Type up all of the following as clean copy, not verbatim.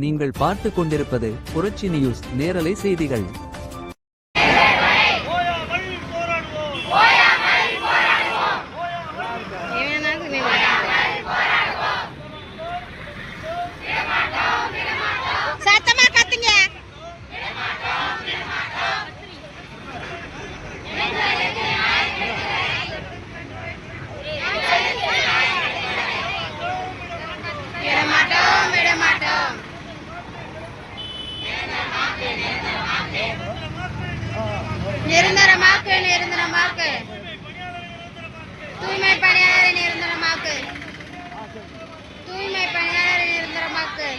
நீங்கள் பார்த்து கொண்டிருப்பது புரட்சி நியூஸ் நேரலை செய்திகள். நிரந்தரமாக்கு நிரந்தரமாக்கு தூய்மை பணியாளர் நிரந்தரமாக்கு தூய்மை பணியாளர் நிரந்தரமாக்கு.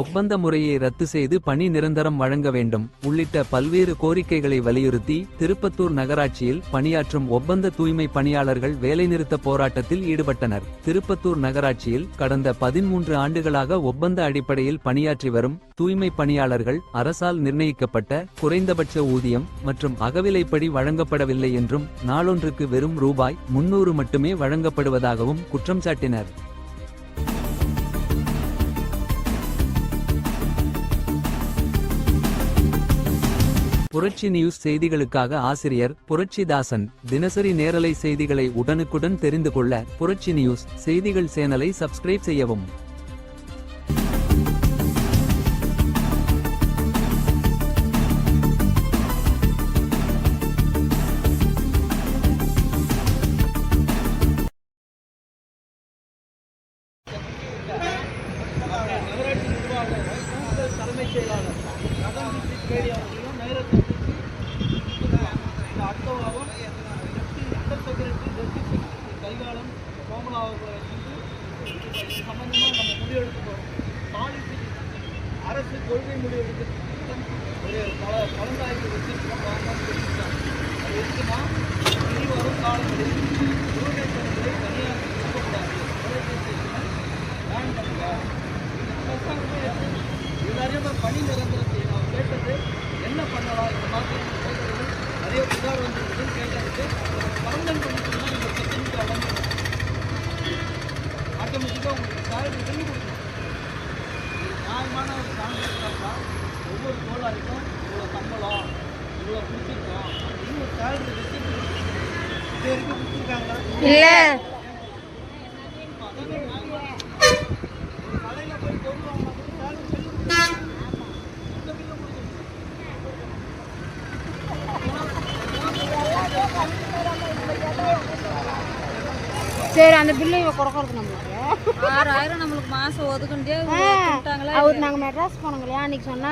ஒப்பந்த முறையை ரத்து செய்து பணி நிரந்தரம் வழங்க வேண்டும் உள்ளிட்ட பல்வேறு கோரிக்கைகளை வலியுறுத்தி திருப்பத்தூர் நகராட்சியில் பணியாற்றும் ஒப்பந்த தூய்மை பணியாளர்கள் வேலைநிறுத்த போராட்டத்தில் ஈடுபட்டனர். திருப்பத்தூர் நகராட்சியில் கடந்த 13 ஆண்டுகளாக ஒப்பந்த அடிப்படையில் பணியாற்றி வரும் தூய்மை பணியாளர்கள் அரசால் நிர்ணயிக்கப்பட்ட குறைந்தபட்ச ஊதியம் மற்றும் அகவிலைப்படி வழங்கப்படவில்லை என்றும் நாளொன்றுக்கு வெறும் ரூபாய் 300 மட்டுமே வழங்கப்படுவதாகவும் குற்றம் சாட்டினர். புரட்சி நியூஸ் செய்திகளுக்காக ஆசிரியர் புரட்சிதாசன். தினசரி நேரலை செய்திகளை உடனுக்குடன் தெரிந்து கொள்ள புரட்சி நியூஸ் செய்திகள் சேனலை சப்ஸ்கிரைப் செய்யவும். தலைமைச் செயலாளர் அடுத்த வாரம் கைகாலம் கோமலாவை சம்பந்தமாக நம்ம முடிவெடுக்க போகிறோம். பாலிசி அரசு கொள்கை முடிவெடுக்க ஒரு கலந்தாய்வு வச்சிருக்கோம். அது இருக்குன்னா இனி வரும் காலங்களில் தூய்மைப்பணிகளை தனியாக இருக்கக்கூடாது. பேன் பண்ணுங்க. எல்லாரையும் பணி நிரந்தரத்தை நான் கேட்டது என்ன பண்ணலாம், இந்த மாதிரி நிறைய புகார் வந்துருக்குன்னு கேட்டதுக்கு பர்மனன்ட் பண்ணிக்கணும்னா இந்த பிரச்சனைக்கு அடங்கணும். ஆட்டோமேட்டிக்காக உங்களுக்கு சேலரி சொல்லி கொடுக்கணும். நியாயமான ஒரு கான்ட்ராக்டாக ஒவ்வொரு தொழிலாளிக்கும் இவ்வளோ சம்பளம் இவ்வளோ கொடுத்துருக்கோம் அப்படின்னு ஒரு சேலரி ரெசிப்ட் இது வரைக்கும் கொடுத்துருக்காங்களா? இல்லை. கடையில் போய் பொருள் வாங்கினா சரி, அந்த பில்லு கொடுக்கறது நம்மளுக்கு 6000 நம்மளுக்கு மாசம் ஒதுக்குண்டே அவர் நாங்கள் மெட்ராஸ் போனோங்க இல்லையா, அன்னைக்கு சொன்னா